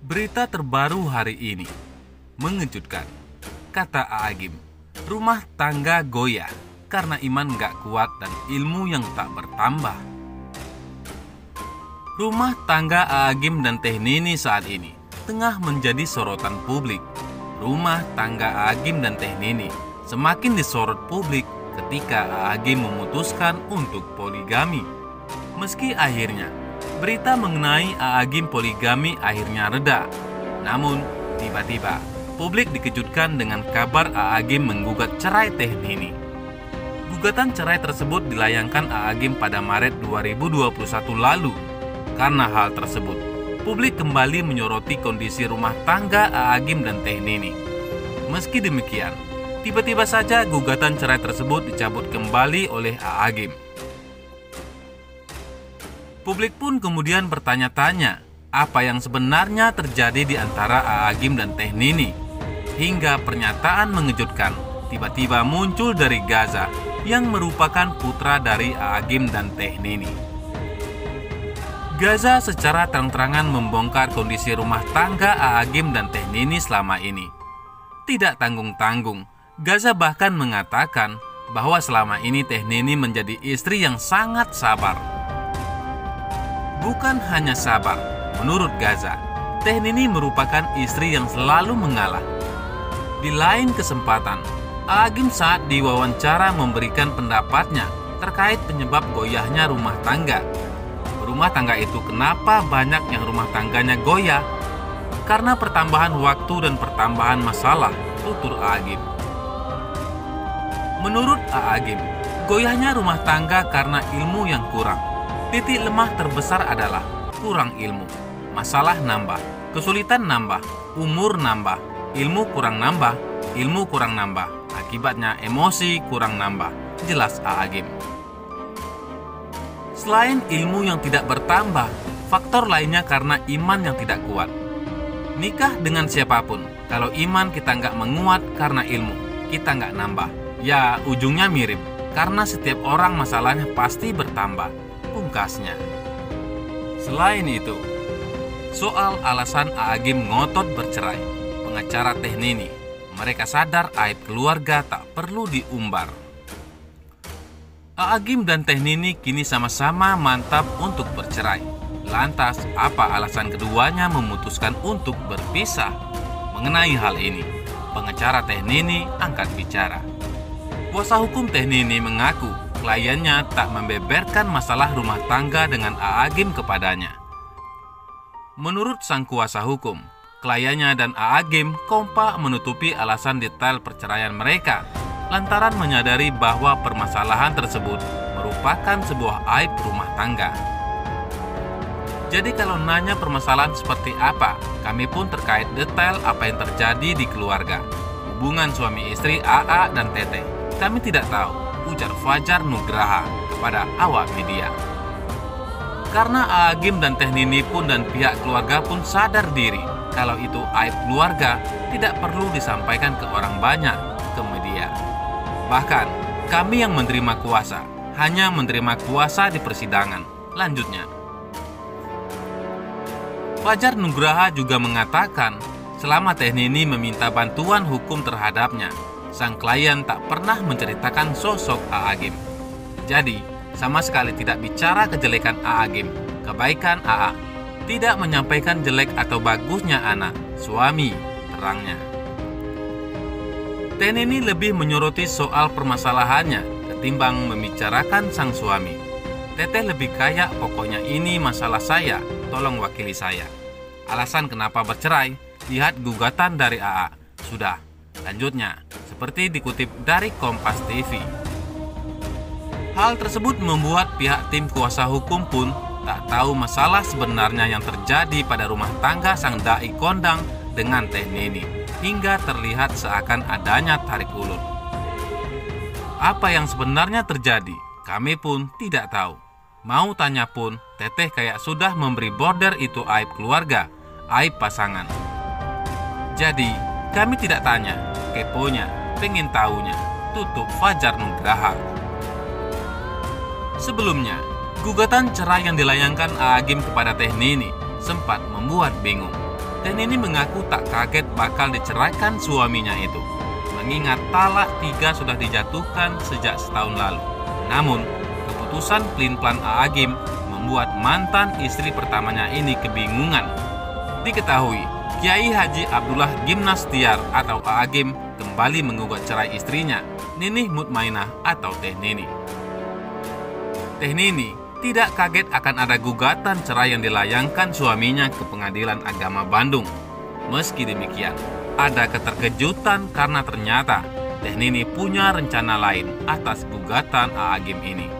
Berita terbaru hari ini mengejutkan, kata Aagim. Rumah tangga goyah karena iman gak kuat dan ilmu yang tak bertambah. Rumah tangga Aagim dan Teh Nini saat ini tengah menjadi sorotan publik. Rumah tangga Aagim dan Teh Nini semakin disorot publik ketika Aagim memutuskan untuk poligami. Meski akhirnya berita mengenai Aagim poligami akhirnya reda, namun tiba-tiba publik dikejutkan dengan kabar Aagim menggugat cerai Teh Nini. Gugatan cerai tersebut dilayangkan Aagim pada Maret 2021 lalu. Karena hal tersebut, publik kembali menyoroti kondisi rumah tangga Aagim dan Teh Nini. Meski demikian, tiba-tiba saja gugatan cerai tersebut dicabut kembali oleh Aagim. Publik pun kemudian bertanya-tanya apa yang sebenarnya terjadi di antara Aagim dan Teh Nini. Hingga pernyataan mengejutkan tiba-tiba muncul dari Gaza yang merupakan putra dari Aagim dan Teh Nini. Gaza secara terang-terangan membongkar kondisi rumah tangga Aagim dan Teh Nini selama ini. Tidak tanggung-tanggung, Gaza bahkan mengatakan bahwa selama ini Teh Nini menjadi istri yang sangat sabar. Bukan hanya sabar, menurut Gaza, Teh Nini merupakan istri yang selalu mengalah. Di lain kesempatan, Aagim saat diwawancara memberikan pendapatnya terkait penyebab goyahnya rumah tangga. Rumah tangga itu kenapa banyak yang rumah tangganya goyah? Karena pertambahan waktu dan pertambahan masalah, tutur Aagim. Menurut Aagim, goyahnya rumah tangga karena ilmu yang kurang. Titik lemah terbesar adalah kurang ilmu. Masalah nambah, kesulitan nambah, umur nambah, ilmu kurang nambah, ilmu kurang nambah. Akibatnya emosi kurang nambah, jelas Aagim. Selain ilmu yang tidak bertambah, faktor lainnya karena iman yang tidak kuat. Nikah dengan siapapun, kalau iman kita nggak menguat karena ilmu, kita nggak nambah. Ya ujungnya mirip, karena setiap orang masalahnya pasti bertambah, pungkasnya. Selain itu, soal alasan Aagim ngotot bercerai, pengacara Teh Nini, mereka sadar aib keluarga tak perlu diumbar. Aagim dan Teh Nini kini sama-sama mantap untuk bercerai. Lantas, apa alasan keduanya memutuskan untuk berpisah? Mengenai hal ini, pengacara Teh Nini angkat bicara. Kuasa hukum Teh Nini mengaku kliennya tak membeberkan masalah rumah tangga dengan Aagim kepadanya. Menurut sang kuasa hukum, kliennya dan Aagim kompak menutupi alasan detail perceraian mereka lantaran menyadari bahwa permasalahan tersebut merupakan sebuah aib rumah tangga. Jadi kalau nanya permasalahan seperti apa, kami pun terkait detail apa yang terjadi di keluarga. Hubungan suami istri AA dan Teteh, kami tidak tahu, ujar Fajar Nugraha kepada awak media. Karena Aagim dan Teh Nini pun dan pihak keluarga pun sadar diri kalau itu aib keluarga tidak perlu disampaikan ke orang banyak, ke media. Bahkan, kami yang menerima kuasa, hanya menerima kuasa di persidangan. Lanjutnya, Fajar Nugraha juga mengatakan, selama Teh Nini meminta bantuan hukum terhadapnya, sang klien tak pernah menceritakan sosok Aagim. Jadi, sama sekali tidak bicara kejelekan Aagim, kebaikan AA, tidak menyampaikan jelek atau bagusnya anak, suami, terangnya. Teh Nini lebih menyoroti soal permasalahannya ketimbang membicarakan sang suami. Teteh lebih kayak pokoknya ini masalah saya, tolong wakili saya. Alasan kenapa bercerai, lihat gugatan dari AA. Sudah, lanjutnya, seperti dikutip dari Kompas TV. Hal tersebut membuat pihak tim kuasa hukum pun tak tahu masalah sebenarnya yang terjadi pada rumah tangga sang dai kondang dengan Teh Nini, hingga terlihat seakan adanya tarik ulur. Apa yang sebenarnya terjadi, kami pun tidak tahu. Mau tanya pun, Teteh kayak sudah memberi border itu aib keluarga, aib pasangan. Jadi, kami tidak tanya, keponya, pengen tahunya, tutup Fajar Nugraha. Sebelumnya, gugatan cerai yang dilayangkan Aagim kepada Teh Nini sempat membuat bingung. Teh Nini mengaku tak kaget bakal diceraikan suaminya itu, mengingat talak 3 sudah dijatuhkan sejak setahun lalu. Namun, keputusan pelin-pelan Aagim membuat mantan istri pertamanya ini kebingungan. Diketahui, Kiai Haji Abdullah Gimnastiar atau Aagim kembali menggugat cerai istrinya, Ninih Mutmainah atau Teh Nini. Teh Nini tidak kaget akan ada gugatan cerai yang dilayangkan suaminya ke Pengadilan Agama Bandung. Meski demikian, ada keterkejutan karena ternyata Teh Nini punya rencana lain atas gugatan Aagim ini.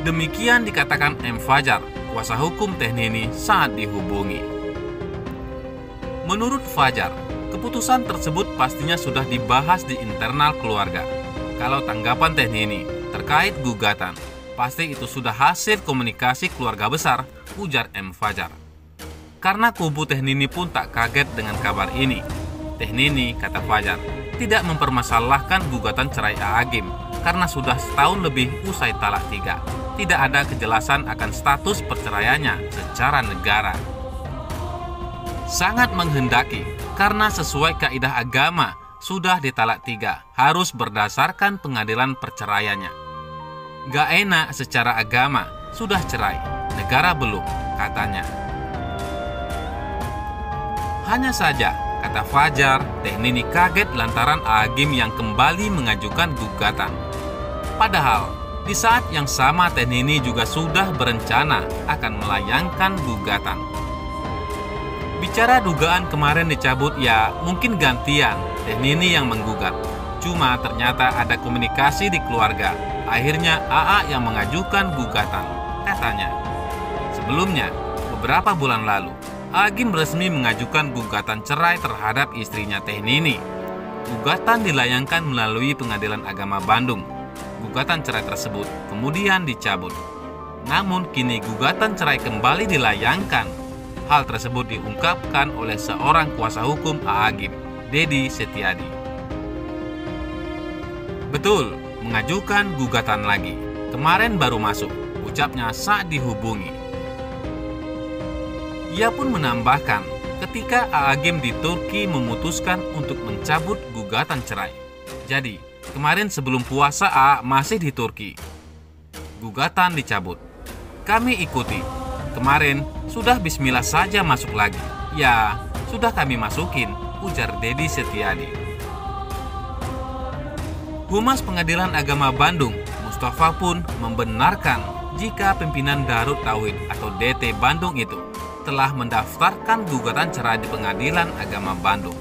Demikian dikatakan M. Fajar, kuasa hukum Teh Nini saat dihubungi. Menurut Fajar, keputusan tersebut pastinya sudah dibahas di internal keluarga. Kalau tanggapan Teh Nini terkait gugatan, pasti itu sudah hasil komunikasi keluarga besar, ujar M. Fajar. Karena kubu Teh Nini pun tak kaget dengan kabar ini. Teh Nini, kata Fajar, tidak mempermasalahkan gugatan cerai Aagim karena sudah setahun lebih usai talak 3. Tidak ada kejelasan akan status perceraiannya secara negara. Sangat menghendaki karena sesuai kaidah agama sudah ditalak 3 harus berdasarkan pengadilan perceraiannya. Gak enak secara agama, sudah cerai, negara belum, katanya. Hanya saja, kata Fajar, Teh Nini kaget lantaran Aagim yang kembali mengajukan gugatan. Padahal, di saat yang sama Teh Nini juga sudah berencana akan melayangkan gugatan. Bicara dugaan kemarin dicabut, ya mungkin gantian Teh Nini yang menggugat. Cuma ternyata ada komunikasi di keluarga. Akhirnya AA yang mengajukan gugatan, katanya. Sebelumnya, beberapa bulan lalu, Aagim resmi mengajukan gugatan cerai terhadap istrinya Teh Nini. Gugatan dilayangkan melalui Pengadilan Agama Bandung. Gugatan cerai tersebut kemudian dicabut. Namun kini gugatan cerai kembali dilayangkan. Hal tersebut diungkapkan oleh seorang kuasa hukum Aagim, Dedi Setiadi. Betul, mengajukan gugatan lagi. Kemarin baru masuk, ucapnya saat dihubungi. Ia pun menambahkan, ketika Aagim di Turki memutuskan untuk mencabut gugatan cerai. Jadi, kemarin sebelum puasa AA masih di Turki. Gugatan dicabut. Kami ikuti. Kemarin sudah bismillah saja masuk lagi. Ya, sudah kami masukin, ujar Dedi Setiadi. Humas Pengadilan Agama Bandung, Mustafa pun membenarkan jika pimpinan Darut Tauhid atau DT Bandung itu telah mendaftarkan gugatan cerai di Pengadilan Agama Bandung.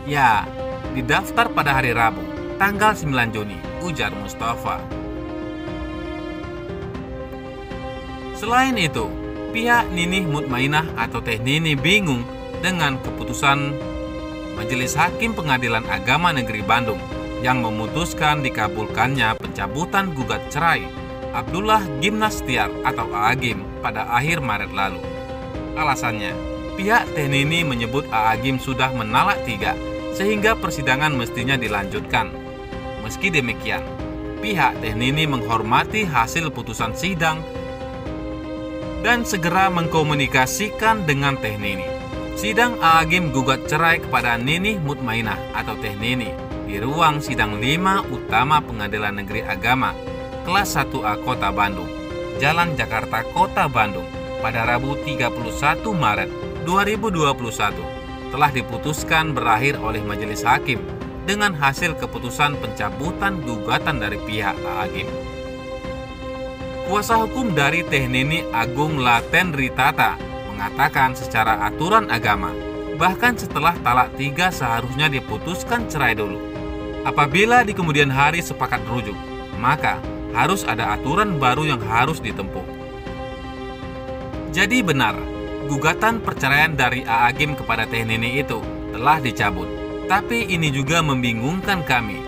Ya, didaftar pada hari Rabu, tanggal 9 Juni, ujar Mustafa. Selain itu, pihak Ninih Mutmainah atau Teh Nini bingung dengan keputusan Majelis Hakim Pengadilan Agama Negeri Bandung yang memutuskan dikabulkannya pencabutan gugat cerai Abdullah Gimnastiar atau Aagim pada akhir Maret lalu. Alasannya, pihak Teh Nini menyebut Aagim sudah menalak 3 sehingga persidangan mestinya dilanjutkan. Meski demikian, pihak Teh Nini menghormati hasil putusan sidang dan segera mengkomunikasikan dengan Teh Nini. Sidang Aagim gugat cerai kepada Ninih Mutmainah atau Teh Nini di ruang sidang 5 utama Pengadilan Negeri Agama kelas 1A Kota Bandung, Jalan Jakarta Kota Bandung pada Rabu 31 Maret 2021 telah diputuskan berakhir oleh Majelis Hakim dengan hasil keputusan pencabutan gugatan dari pihak Aagim. Kuasa hukum dari Teh Nini Agung Laten Ritata mengatakan secara aturan agama, bahkan setelah talak 3 seharusnya diputuskan cerai dulu. Apabila di kemudian hari sepakat rujuk, maka harus ada aturan baru yang harus ditempuh. Jadi benar, gugatan perceraian dari Aagim kepada Teh Nini itu telah dicabut. Tapi ini juga membingungkan kami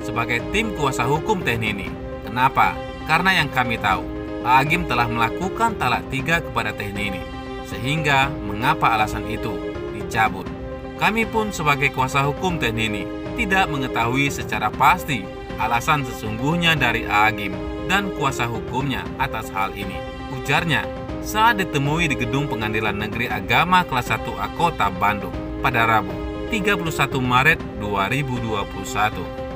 sebagai tim kuasa hukum Teh Nini. Kenapa? Karena yang kami tahu, Aagim telah melakukan talak 3 kepada Teh Nini. Sehingga mengapa alasan itu dicabut? Kami pun sebagai kuasa hukum Teh Nini tidak mengetahui secara pasti alasan sesungguhnya dari Aagim dan kuasa hukumnya atas hal ini, ujarnya saat ditemui di Gedung Pengadilan Negeri Agama Kelas 1A Kota Bandung pada Rabu 31 Maret 2021.